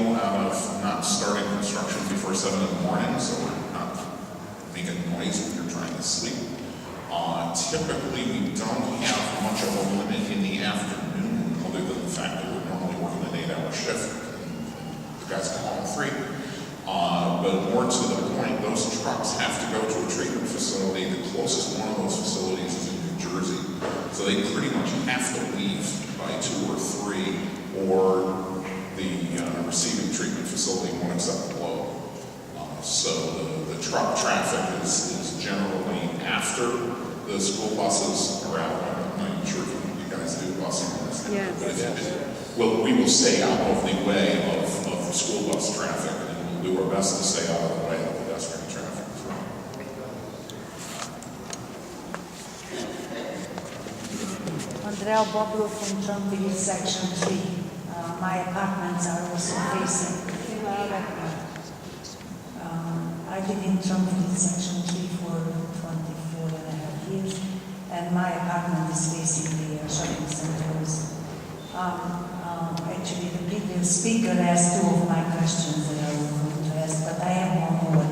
deal out of not starting construction before 7 in the morning, so we're not making noise when you're trying to sleep. Typically, we don't have much of a limit in the afternoon, other than the fact that we're normally working an 8-hour shift, and the guys come home at 3. But more to the point, those trucks have to go to a treatment facility. The closest one of those facilities is in New Jersey, so they pretty much have to leave by 2 or 3, or the receiving treatment facility won't accept the load. So the truck traffic is generally after the school buses are out. I'm not even sure if you guys do busing. Yes. Well, we will stay out of the way of the school bus traffic, and we'll do our best to stay out of the way of pedestrian traffic as well. Andrea Boblo from Trump Village, Section 3. My apartments are also facing. I've been in Trump Village, Section 3 for 24.5 years, and my apartment is facing the shopping centers. Actually, the previous speaker asked 2 of my questions that I was going to ask, but I have one more.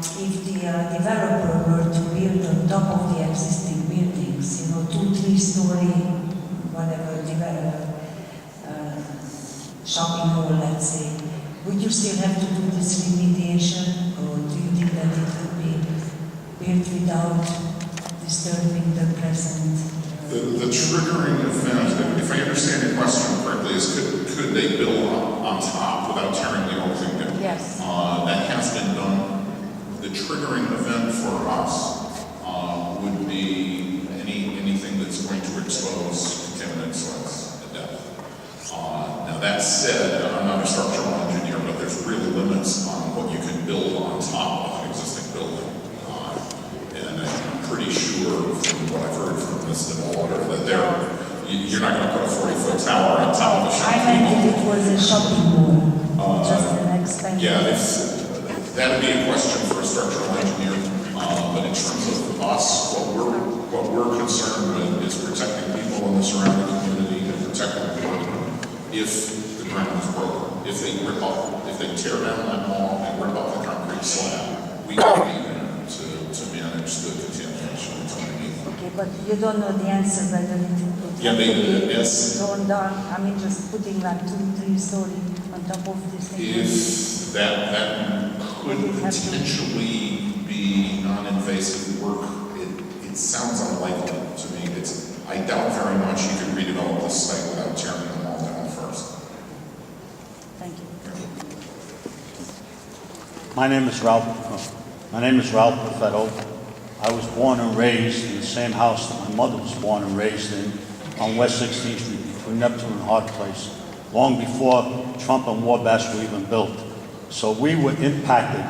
If the developer were to build on top of the existing buildings, 2-3-story, whatever, shopping mall, let's say, would you still have to do this remediation, or do you think that it could be built without disturbing the present? The triggering event, if I understand your question correctly, is could they build on top without tearing the whole thing down? Yes. That has been done. The triggering event for us would be anything that's going to expose contaminated soils at depth. Now that said, I'm not a structural engineer, but there's really limits on what you can build on top of an existing building. And I'm pretty sure from what I've heard from this developer that you're not going to put a 40-foot tower on top of a shopping mall. I meant it was a shopping mall, just an expansion. Yeah, that would be a question for a structural engineer. But in terms of us, what we're concerned with is protecting people in the surrounding community and protecting the world if the ground is broken. If they tear down that mall and rip up the concrete slab, we can be there to manage the contamination that's underneath. Okay, but you don't know the answer whether it would have to be torn down. I mean, just putting like 2-3-story on top of this thing. If that could potentially be non-invasive work, it sounds unlikely to me. I doubt very much you could redevelop this site without tearing them all down first. Thank you. My name is Ralph Buffetto. I was born and raised in the same house that my mother was born and raised in on West 16th Street between Neptune and Hart Place, long before Trump and Wabash were even built. So we were impacted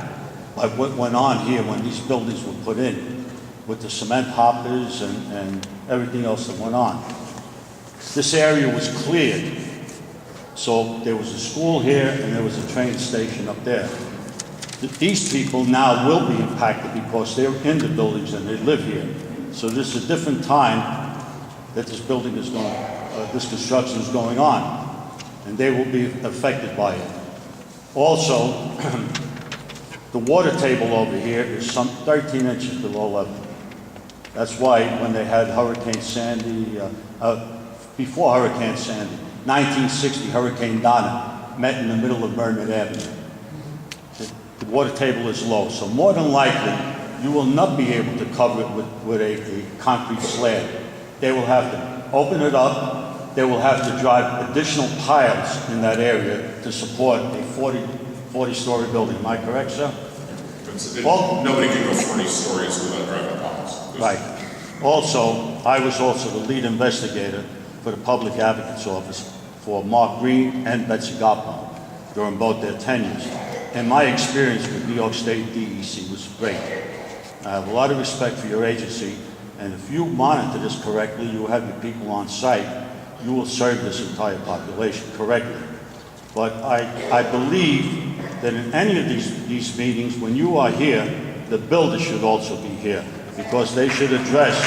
by what went on here when these buildings were put in, with the cement hoppers and everything else that went on. This area was cleared. So there was a school here and there was a train station up there. These people now will be impacted because they're in the buildings and they live here. So this is a different time that this building is going, this construction is going on, and they will be affected by it. Also, the water table over here is some 13 inches below level. That's why when they had Hurricane Sandy, before Hurricane Sandy, 1960, Hurricane Donna met in the middle of Burnett Avenue. The water table is low, so more than likely, you will not be able to cover it with a concrete slab. They will have to open it up. They will have to drive additional piles in that area to support a 40-story building. Am I correct, sir? Nobody can go 40 stories without driving piles. Right. Also, I was also the lead investigator for the Public Advocate's Office for Mark Green and Betsy Gopal during both their tenures. And my experience with New York State DEC was great. I have a lot of respect for your agency, and if you monitor this correctly, you have your people on site, you will serve this entire population correctly. But I believe that in any of these meetings, when you are here, the builder should also be here, because they should address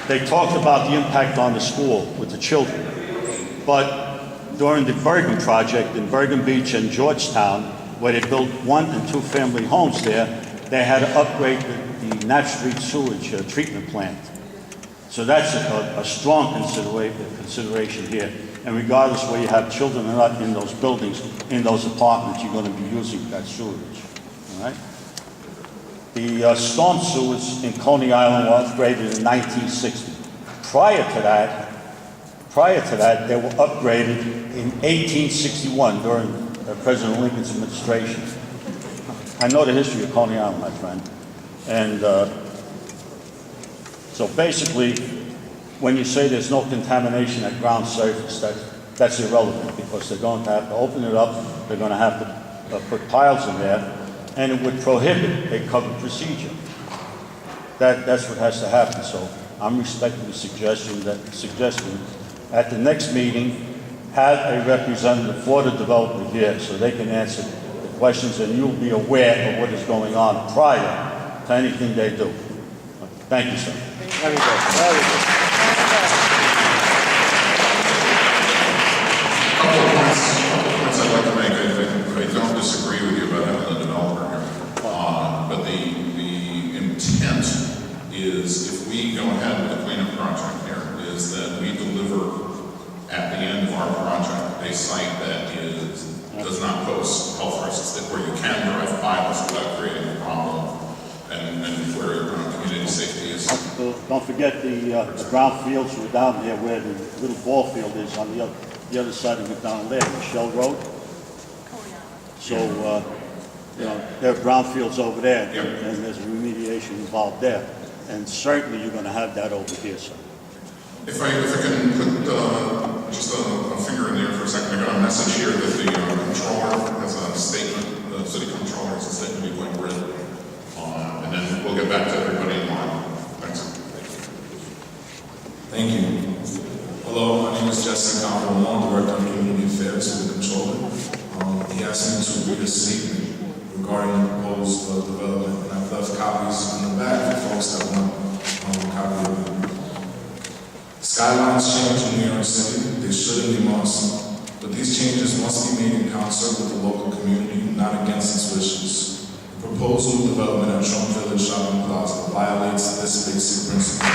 they talked about the impact on the school with the children. But during the Bergen project in Bergen Beach and Georgetown, where they built 1 and 2 family homes there, they had to upgrade the natural sewage treatment plant. So that's a strong consideration here. And regardless where you have children or not in those buildings, in those apartments, you're going to be using that sewage. All right? The storm sewers in Coney Island were upgraded in 1960. Prior to that, they were upgraded in 1861 during President Lincoln's administration. I know the history of Coney Island, my friend. And so basically, when you say there's no contamination at ground surface, that's irrelevant, because they're going to have to open it up, they're going to have to put piles in there, and it would prohibit a covered procedure. That's what has to happen. So I'm respectfully suggesting at the next meeting, have a representative for the developer here so they can answer the questions and you'll be aware of what is going on prior to anything they do. Thank you, sir. Very good. Very good. Couple of points I'd like to make. I don't disagree with you about having a developer here. But the intent is, if we go ahead with the cleanup project here, is that we deliver at the end of our project a site that does not pose health risks, that where you can drive piles without creating a problem, and where community safety is. Don't forget the brownfields were down there where the little ball field is on the other side of McDonald Ave, Michelle Road. So, there are brownfields over there, and there's remediation involved there. And certainly you're going to have that over here, sir. If I can put just a finger in there for a second, I got a message here that the controller has a statement, the city controller has a statement going red. And then we'll get back to everybody in line. Thanks. Thank you. Hello, my name is Jesse Campbell, Director of Community Affairs for the Controller. He asked me to read a statement regarding the proposed development, and I've left copies in the back for folks that want a copy of it. Skylines change in New York City, they should and they must, but these changes must be made in concert with the local community, not against its wishes. The proposed new development at Trump Village Shopping Plaza violates this basic principle.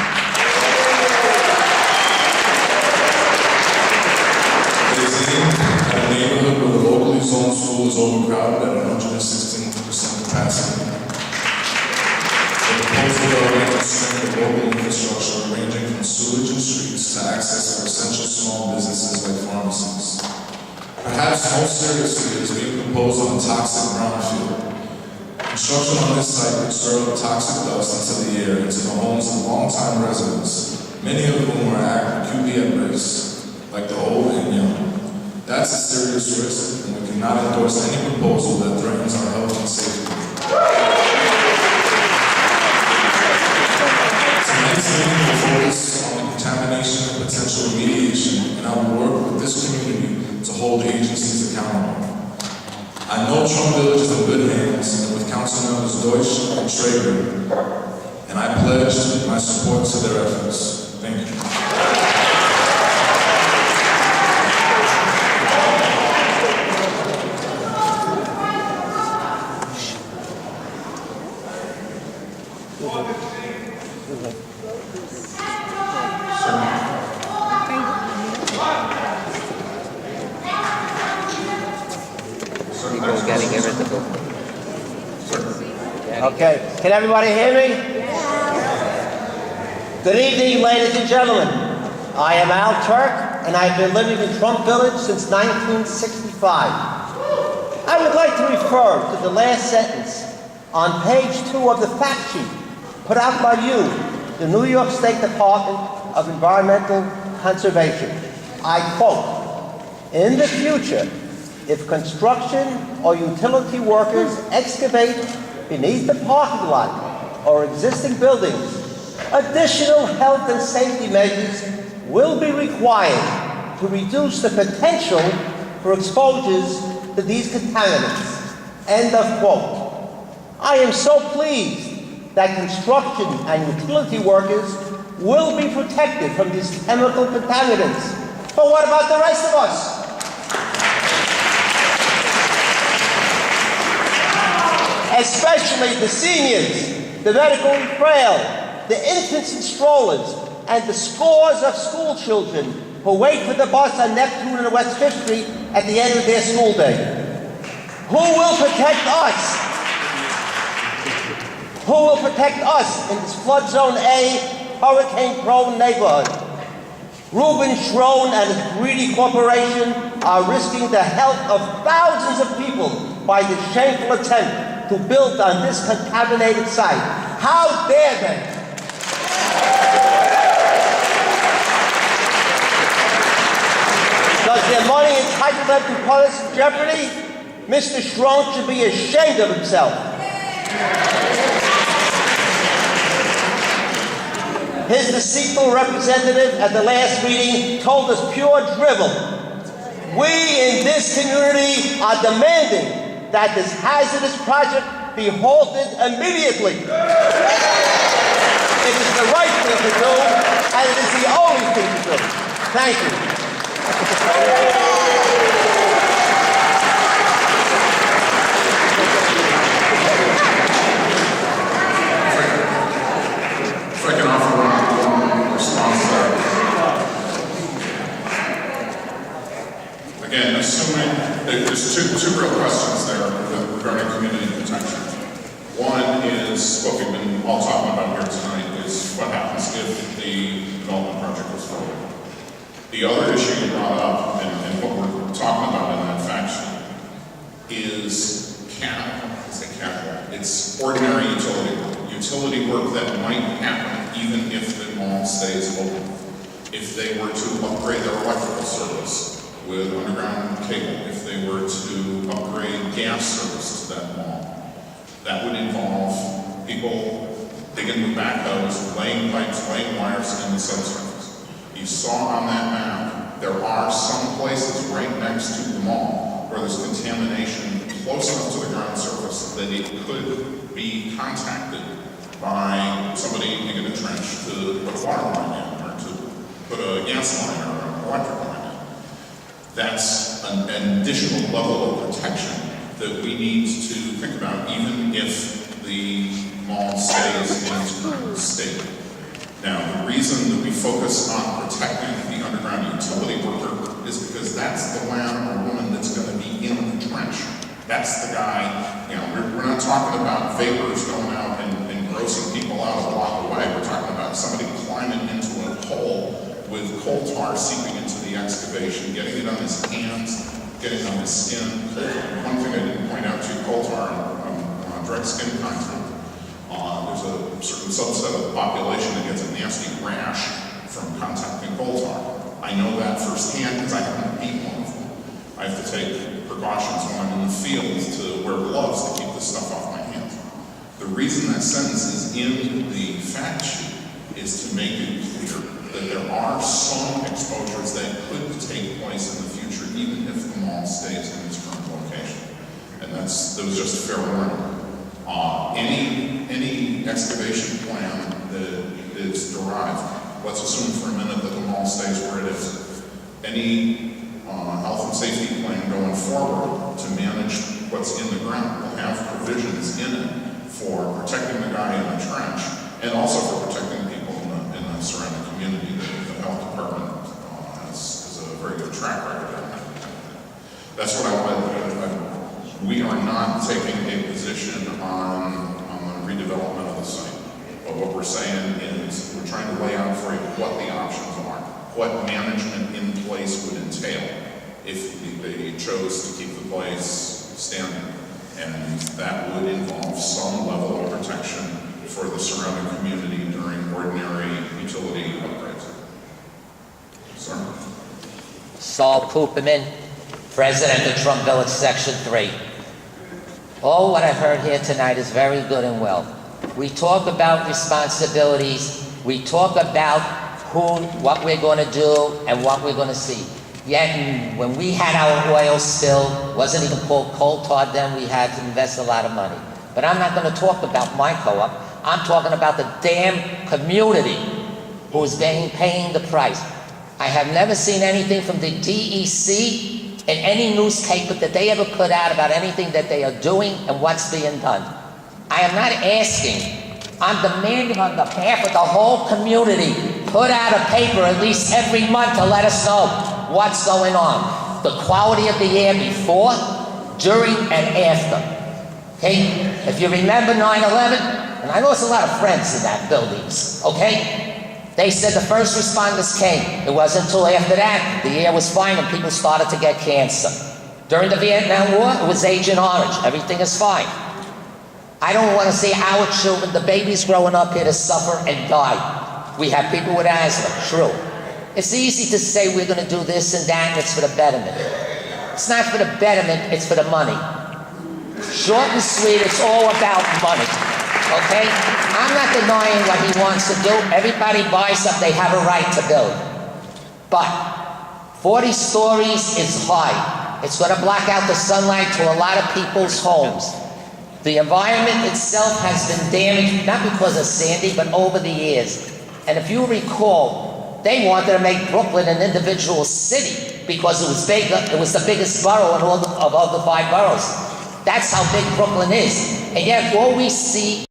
It is aimed at a neighborhood where the locally zoned school is overcrowded at 116% capacity. The proposed development will strengthen local infrastructure ranging from sewage and streets to access for essential small businesses like pharmacies. Perhaps most seriously, it is being proposed on a toxic brownfield. Construction on this site would stir up toxic dust into the air into the homes of longtime residents, many of whom are acutely at risk, like the old and young. That's a serious risk, and we cannot endorse any proposal that threatens our health and safety. Tonight's meeting will focus on the contamination and potential remediation, and I will work with this community to hold agencies accountable. I know Trump Village is in good hands, and with Council Members Deutsch and Traeger, and I pledge my support to their efforts. Thank you. People's getting irritable. Okay, can everybody hear me? Good evening, ladies and gentlemen. I am Al Turk, and I've been living in Trump Village since 1965. I would like to refer to the last sentence on page 2 of the fact sheet put out by you, the New York State Department of Environmental Conservation. I quote, "In the future, if construction or utility workers excavate beneath the parking lot or existing buildings, additional health and safety measures will be required to reduce the potential for exposures to these contaminants." End of quote. I am so pleased that construction and utility workers will be protected from these chemical contaminants. But what about the rest of us? Especially the seniors, the medically frail, the infants in strollers, and the scores of school children who wait for the bus on Neptune and West 5th Street at the end of their school day. Who will protect us? Who will protect us in this flood zone A, hurricane-prone neighborhood? Reuben Schroen and his greedy corporation are risking the health of thousands of people by this shameful attempt to build on this contaminated site. How dare they? Does their money entitle them to put us in jeopardy? Mr. Schroen should be ashamed of himself. His deceitful representative at the last meeting told us pure drivel. We in this community are demanding that this hazardous project be halted immediately. It is the right thing to do, and it is the only thing to do. Thank you. If I can offer one response there. Again, assuming there's two real questions there regarding community protection. One is what we've been all talking about here tonight is what happens if the development project goes forward. The other issue you brought up and what we're talking about in that fact sheet is it's ordinary utility work that might happen even if the mall stays open. If they were to upgrade their electrical service with underground cable, if they were to upgrade gas service to that mall, that would involve people digging with backhoes, laying pipes, laying wires in the subsurface. You saw on that map, there are some places right next to the mall where there's contamination close enough to the ground surface that it could be contacted by somebody digging a trench to put a water line in or to put a gas line or an electric line in. That's an additional level of protection that we need to think about even if the mall stays in its current state. Now, the reason that we focus on protecting the underground utility worker is because that's the man or woman that's going to be in the trench. That's the guy, we're not talking about vapors going out and grossing people out a block away. We're talking about somebody climbing into a hole with coal tar seeping into the excavation, getting it on his hands, getting it on his skin. One thing I didn't point out to you, coal tar on direct skin contact. There's a certain subset of the population that gets a nasty rash from contacting coal tar. I know that firsthand because I happen to be one of them. I have to take precautions when I'm in the field to wear gloves to keep this stuff off my hands. The reason that sentence is in the fact sheet is to make it clear that there are some exposures that could take place in the future even if the mall stays in its current location. And that was just a fair warning. Any excavation plan that is derived, let's assume for a minute that the mall stays where it is. Any health and safety plan going forward to manage what's in the ground will have provisions in it for protecting the guy in the trench and also for protecting people in the surrounding community. The health department has a very good track record on that. That's what I wanted. We are not taking a position on the redevelopment of the site. But what we're saying is we're trying to lay out for you what the options are, what management in place would entail if they chose to keep the place standing. And that would involve some level of protection for the surrounding community during ordinary utility upgrades. Sir? Saul Cooperman, President of Trump Village Section 3. All what I heard here tonight is very good and well. We talk about responsibilities, we talk about what we're going to do and what we're going to see. Yet when we had our oil spill, wasn't even called coal tar then, we had to invest a lot of money. But I'm not going to talk about my co-op, I'm talking about the damn community who is paying the price. I have never seen anything from the DEC in any newspaper that they ever put out about anything that they are doing and what's being done. I am not asking, I'm demanding on behalf of the whole community, put out a paper at least every month to let us know what's going on. The quality of the air before, during, and after. Okay? If you remember 9/11, and I lost a lot of friends in that buildings, okay? They said the first responders came. It wasn't until after that, the air was fine and people started to get cancer. During the Vietnam War, it was Agent Orange. Everything is fine. I don't want to see our children, the babies growing up here, to suffer and die. We have people with asthma, true. It's easy to say we're going to do this and that, and it's for the betterment. It's not for the betterment, it's for the money. Short and sweet, it's all about money. Okay? I'm not denying what he wants to do. Everybody buys something, they have a right to build. But 40 stories is high. It's going to block out the sunlight to a lot of people's homes. The environment itself has been damaged, not because of Sandy, but over the years. And if you recall, they wanted to make Brooklyn an individual city because it was big. It was the biggest borough in all the 5 boroughs. That's how big Brooklyn is. And yet, all we see,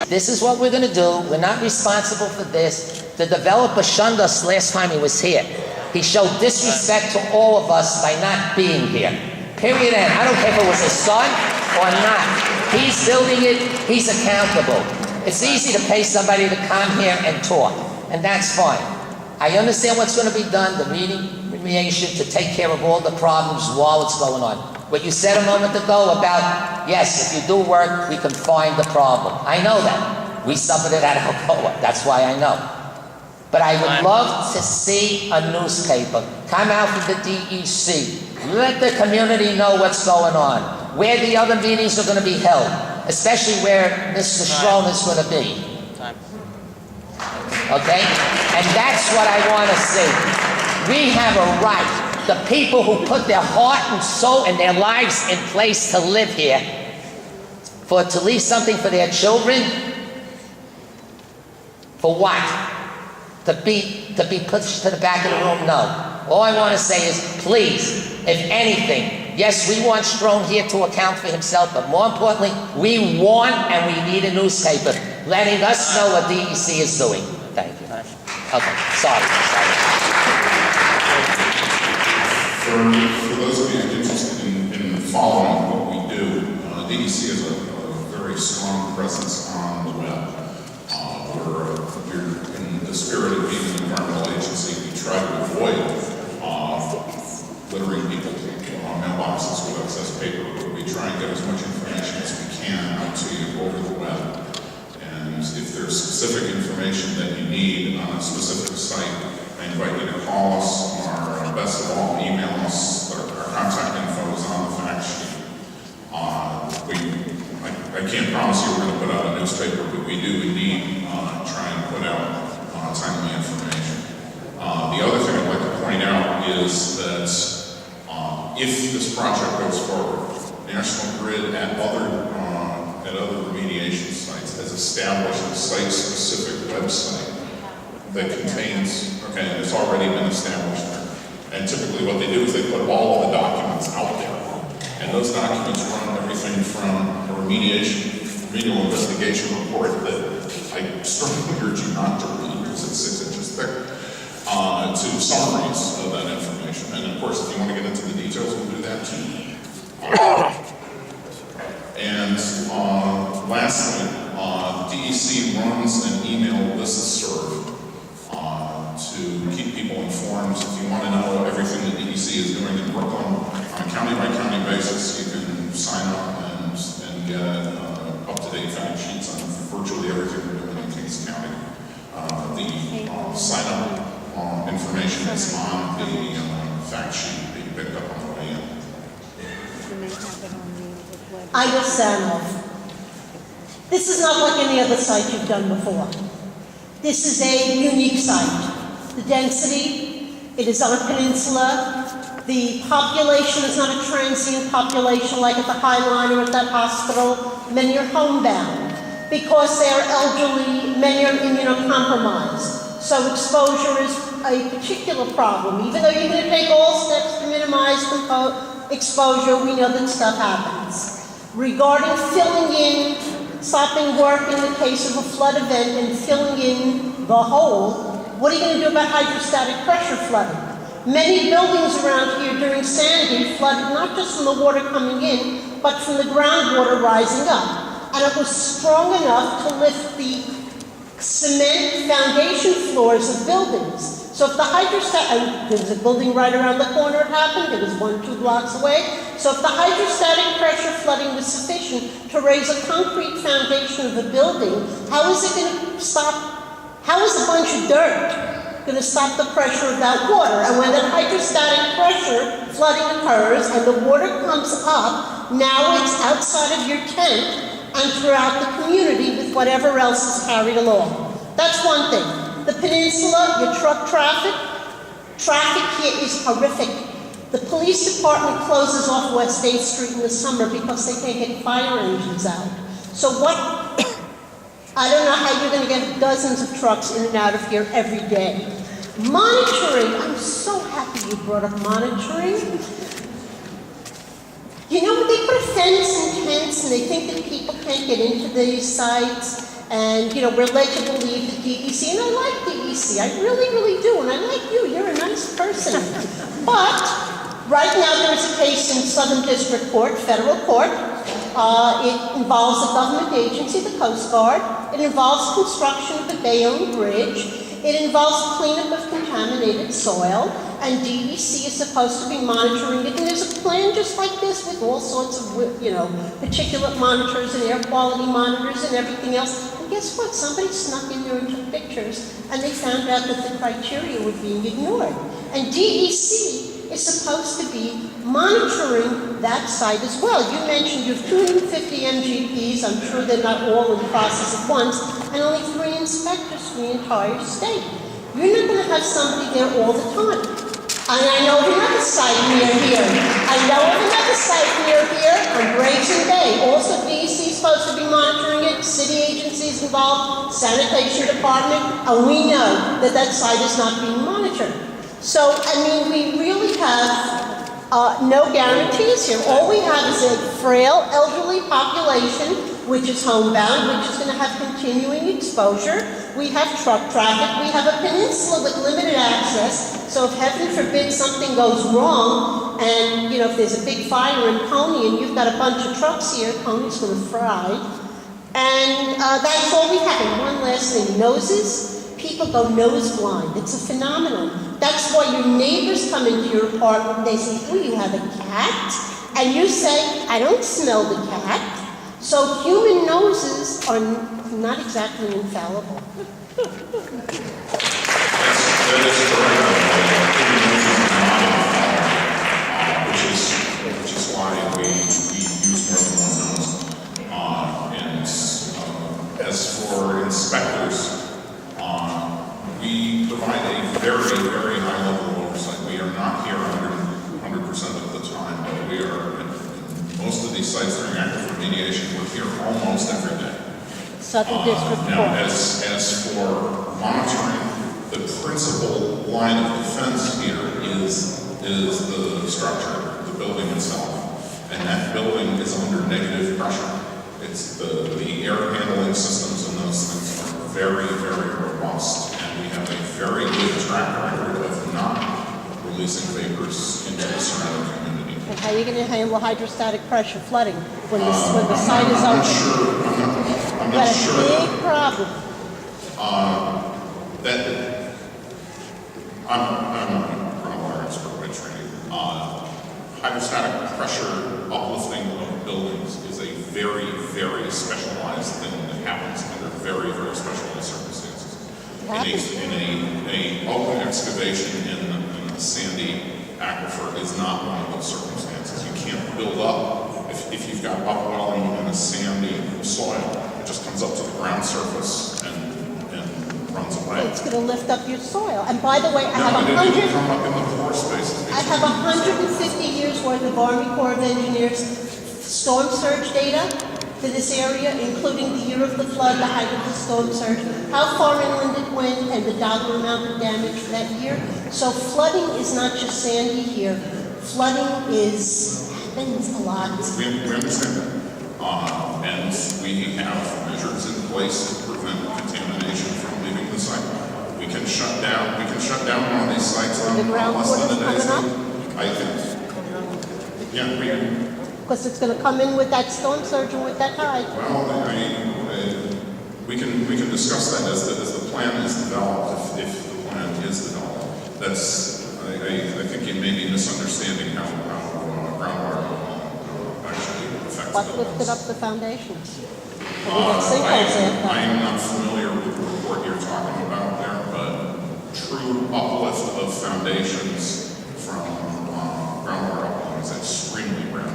this is what we're going to do. We're not responsible for this. The developer shunned us last time he was here. He showed disrespect to all of us by not being here. Period end. I don't care if it was his son or not. He's building it. He's accountable. It's easy to pay somebody to come here and talk, and that's fine. I understand what's going to be done, the remediation to take care of all the problems while it's going on. What you said a moment ago about, yes, if you do work, we can find the problem. I know that. We suffered it at Alcoa. That's why I know. But I would love to see a newspaper come out from the DEC. Let the community know what's going on, where the other meetings are going to be held, especially where Mr. Strone is going to be. Okay? And that's what I want to see. We have a right. The people who put their heart and soul and their lives in place to live here, to leave something for their children, for what? To be pushed to the back of the room? No. All I want to say is, please, if anything, yes, we want Strone here to account for himself, but more importantly, we want and we need a newspaper letting us know what DEC is doing. Thank you. Okay, sorry. For those of you interested in following what we do, DEC has a very strong presence on the web. We're in the spirit of being an environmental agency, we try to avoid littering people on mailboxes with excess paper, but we try and get as much information as we can out to you over the web. And if there's specific information that you need on a specific site, I invite you to call us, or best of all, email us. Our contact info is on the fact sheet. I can't promise you we're going to put out a newspaper, but we do indeed try and put out timely information. The other thing I'd like to point out is that if this project goes forward, National Grid at other remediation sites has established a site-specific website that contains, and it's already been established there. And typically what they do is they put all of the documents out there. And those documents run everything from a remedial investigation report that I strongly urge you not to read because it's 6 inches thick, to summaries of that information. And of course, if you want to get into the details, we'll do that too. And lastly, DEC runs an email listserv to keep people informed. If you want to know everything that DEC is doing in Brooklyn on a county-by-county basis, you can sign up and get up-to-date fact sheets on virtually everything we're doing in Kings County. The sign-up information is on the fact sheet that you picked up on the way in. Ida Sanoff. This is not like any other site you've done before. This is a unique site. The density, it is on a peninsula. The population is not a transient population like at the High Line or at that hospital. Many are homebound because they are elderly, many are immunocompromised. So exposure is a particular problem. Even though you're going to take all steps to minimize exposure, we know that stuff happens. Regarding filling in, stopping work in the case of a flood event and filling in the hole, what are you going to do about hydrostatic pressure flooding? Many buildings around here during Sandy flooded not just from the water coming in, but from the groundwater rising up. And it was strong enough to lift the cement foundation floors of buildings. So if the hydrostatic, there was a building right around the corner it happened, it was 1-2 blocks away. So if the hydrostatic pressure flooding was sufficient to raise a concrete foundation of a building, how is it going to stop, how is a bunch of dirt going to stop the pressure of that water? And when that hydrostatic pressure flooding occurs and the water comes up, now it's outside of your tent and throughout the community with whatever else is carried along. That's one thing. The peninsula, your truck traffic here is horrific. The police department closes off West 8th Street in the summer because they can't get fire engines out. So what, I don't know how you're going to get dozens of trucks in and out of here every day. Monitoring, I'm so happy you brought up monitoring. You know, they put a fence and tents and they think that people can't get into these sites. And, you know, we're led to believe that DEC, and I like DEC, I really, really do, and I like you, you're a nice person. But, right now there's a case in Southern District Court, federal court. It involves a government agency, the Coast Guard. It involves construction of the Bayonne Bridge. It involves cleanup of contaminated soil, and DEC is supposed to be monitoring it. And there's a plan just like this with all sorts of, you know, particulate monitors and air quality monitors and everything else. And guess what? Somebody snuck in there and took pictures, and they found out that the criteria were being ignored. And DEC is supposed to be monitoring that site as well. You mentioned you have 250 MGPs. I'm sure they're not all in process at once, and only 3 inspectors for the entire state. You're not going to have somebody there all the time. And I know of another site near here. On Grayson Bay. Also, DEC is supposed to be monitoring it. City agencies involved, sanitation department, and we know that that site is not being monitored. So, I mean, we really have no guarantees here. All we have is a frail, elderly population, which is homebound, which is going to have continuing exposure. We have truck traffic. We have a peninsula with limited access. So if heaven forbid something goes wrong, and you know if there's a big fire in Coney and you've got a bunch of trucks here, Coney's going to fry. And that's all we have. And one last thing, noses. People go nose blind. It's a phenomenon. That's why your neighbors come into your apartment and they say, "Oh, you have a cat?" And you say, "I don't smell the cat." So human noses are not exactly infallible. That is correct. Which is why we use more than one nose. As for inspectors, we provide a very, very high level of oversight. We are not here 100% of the time, but we are in most of these sites that are active remediation. We're here almost every day. Southern District Now, Court. as for monitoring, the principal line of defense here is the structure, the building itself, and that building is under negative pressure. It's the air handling systems and those things are very, very robust, and we have a very good track record of not releasing vapors into the surrounding community. And how are you going to handle hydrostatic pressure flooding when the site is open? I'm not sure. That's a big problem. I'm not a groundwater expert by training. Hydrostatic pressure uplifting of buildings is a very, very specialized thing that happens under very, very specialized circumstances. In a open excavation in the sandy aquifer is not one of those circumstances. You can't build up if you've got upwelling in a sandy soil. It just comes up to the ground surface and runs away. It's going to lift up your soil. And by the way, I have It'll come up in the pore spaces. I have 150 years worth of Army Corps of Engineers storm surge data. for this area, including the year of the flood, the height of the storm surge, how far inland it went, and the dollar amount of damage for that year. So flooding is not just Sandy here. Flooding happens a lot. We understand that. And we have measures in place to prevent contamination from leaving the site. We can shut down one of these sites on less than a day's notice. I think. Yeah, Because it's going to come in with that storm surge and with that tide. well, we can discuss that as the plan is developed, if the plan is developed. I think you may be misunderstanding how groundwater actually affects What buildings. lifted up the foundations? We get sinkholes after. I'm not familiar with the report you're talking about there, but true uplift of foundations from groundwater upland is extremely rare.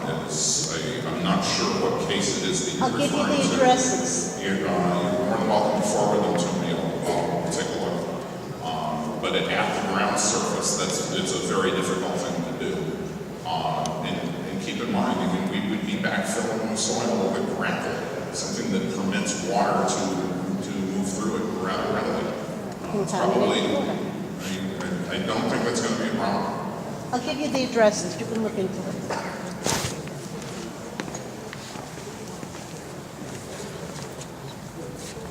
I'm not sure what case it is that you're I'll give you referring the to. addresses. You're more than welcome to forward them to me. I'll take a look. But at the ground surface, it's a very difficult thing to do. And keep in mind, we would be backfilling the soil with gravel, something that permits water to move through it rather readily. Contaminated water. I don't think that's going to be a problem. I'll give you the addresses. You can look into it.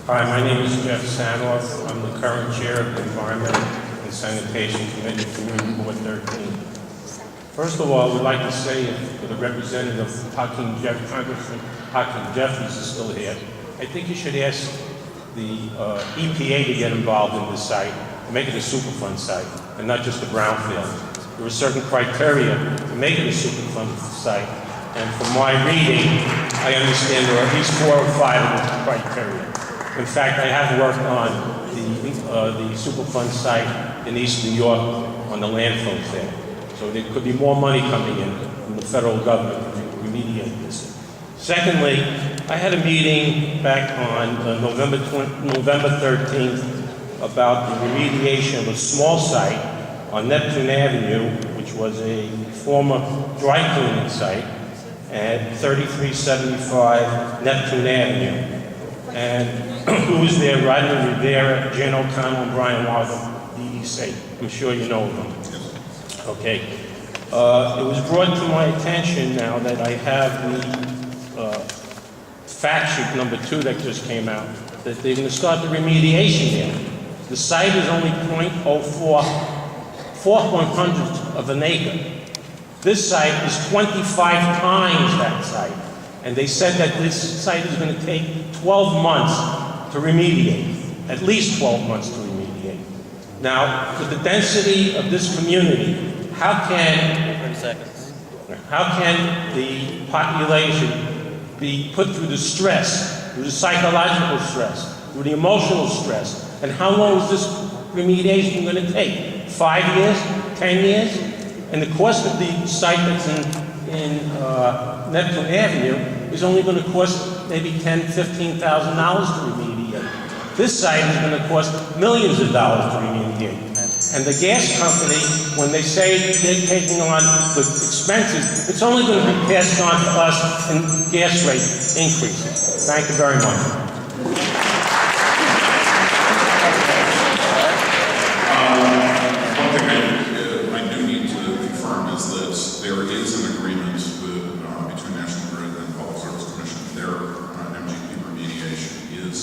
Hi, my name is Jeff Sanoff. I'm the current chair of the Environment and Sanitation Committee, Community Board 13. First of all, I would like to say to the representative, Congressman Hakeem Jeffries is still here. I think you should ask the EPA to get involved in this site, and make it a Superfund site, and not just a brownfield. There are certain criteria to make it a Superfund site, and from my reading, I understand there are at least 4 or 5 of the criteria. In fact, I have worked on the Superfund site in East New York on the landfills there. So there could be more money coming in from the federal government to remediate this. Secondly, I had a meeting back on November 13th about the remediation of a small site on Neptune Avenue, which was a former dry cleaning site at 3375 Neptune Avenue. And who was there? Rodney Rivera, Jan O'Connell, and Brian Walden, DEC. I'm sure you know them. Okay. It was brought to my attention now that I have the fact sheet number 2 that just came out, that they're going to start the remediation there. The site is only 0.04 4/100th of an acre. This site is 25 times that site. And they said that this site is going to take 12 months to remediate, at least 12 months to remediate. Now, with the density of this community, how can the population be put through the stress, through the psychological stress, through the emotional stress? And how long is this remediation going to take? 5 years? 10 years? And the cost of the site that's in Neptune Avenue is only going to cost maybe $10,000, $15,000 to remediate. This site is going to cost millions of dollars to remediate. And the gas company, when they say they're taking on the expenses, it's only going to be passed on to us in gas rate increases. Thank you very much. One thing I do need to confirm is that there is an agreement between National Grid and Public Service Commission. Their MGP remediation is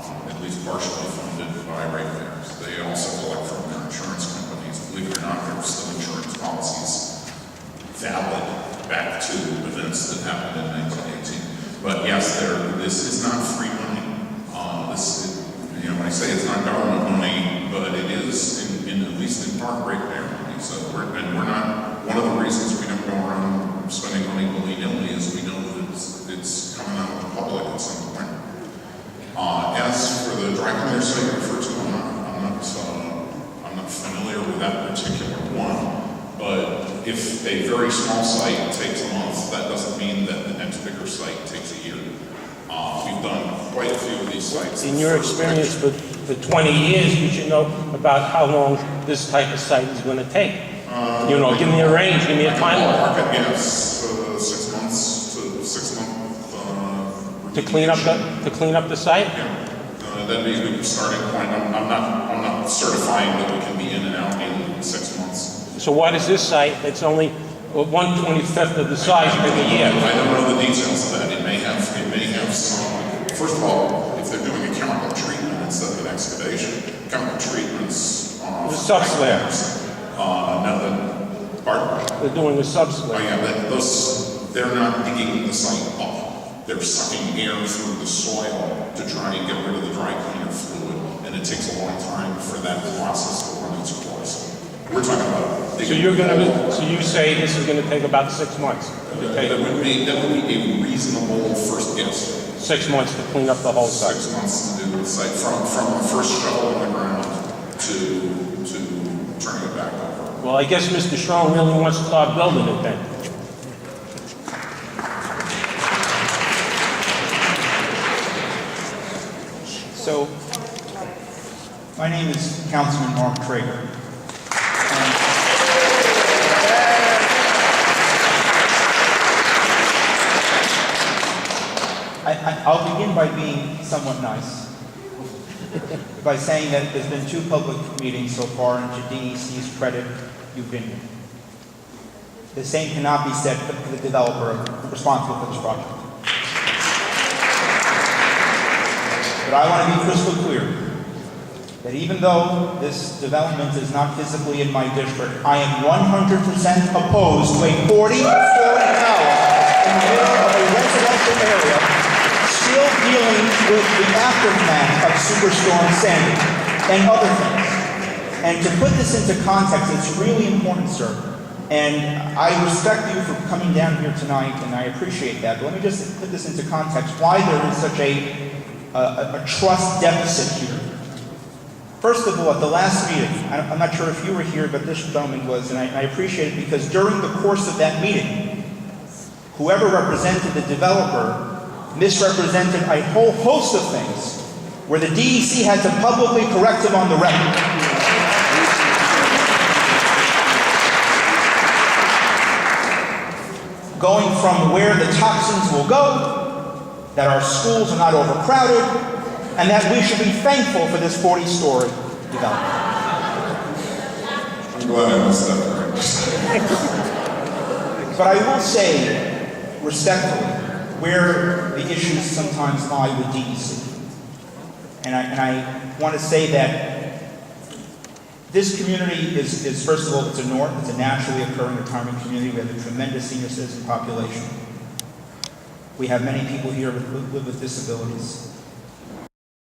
at least partially funded by ratepayers. They also collect from their insurance companies. Believe it or not, there are still insurance policies valid back to events that happened in 1918. But yes, this is not free money. When I say it's not government money, but it is at least in part ratepayer money. So we're not. One of the reasons we don't go around spending money willy-nilly is we know that it's coming out of the public at some point. As for the dry cleaner site you referred to, I'm not familiar with that particular one. But if a very small site takes a month, that doesn't mean that the next bigger site takes a year. We've done quite a few of these sites. In your experience for 20 years, you should know about how long this type of site is going to take. Give me a range, give me a timeline. Yes, 6 months to 6 months To clean up the site? That'd be a good starting point. I'm not certifying that we can be in and out in 6 months. So what is this site that's only 1/25th of the size of the year? I don't know the details of that. It may have some, first of all, if they're doing a chemical treatment instead of an excavation, chemical treatments on The subslab. now that, pardon? They're doing the Oh subslab. yeah, they're not digging the site up. They're sucking air through the soil to try and get rid of the dry cleaner fluid, and it takes a long time for that process to run its course. We're talking about digging. So you say this is gonna take about 6 months? That would be a reasonable first guess. 6 months to clean up the whole site? 6 months to do the site, from the first shovel in the ground to turning it back over. Well, I guess Mr. Strong really wants to start building it then. So, my name is Councilman Mark Traeger. I'll begin by being somewhat nice, by saying that there's been 2 public meetings so far, and to DEC's credit, you've been here. The same cannot be said for the developer responsible for this project. But I want to be crystal clear that even though this development is not physically in my district, I am 100% opposed to a 40-story tower in the middle of a residential area, still dealing with the aftermath of Superstorm Sandy and other things. And to put this into context, it's really important, sir. And I respect you for coming down here tonight, and I appreciate that. But let me just put this into context, why there is such a trust deficit here. First of all, at the last meeting, I'm not sure if you were here, but this gentleman was, and I appreciate it because during the course of that meeting, whoever represented the developer misrepresented a whole host of things where the DEC had to publicly correct him on the record. Going from where the toxins will go, that our schools are not overcrowded, and that we should be thankful for this 40-story development. I'm glad I missed that. But I will say, respectfully, where the issues sometimes lie with DEC. And I want to say that this community is first of all, it's a naturally occurring retirement community. We have a tremendous senior citizen population. We have many people here who live with disabilities.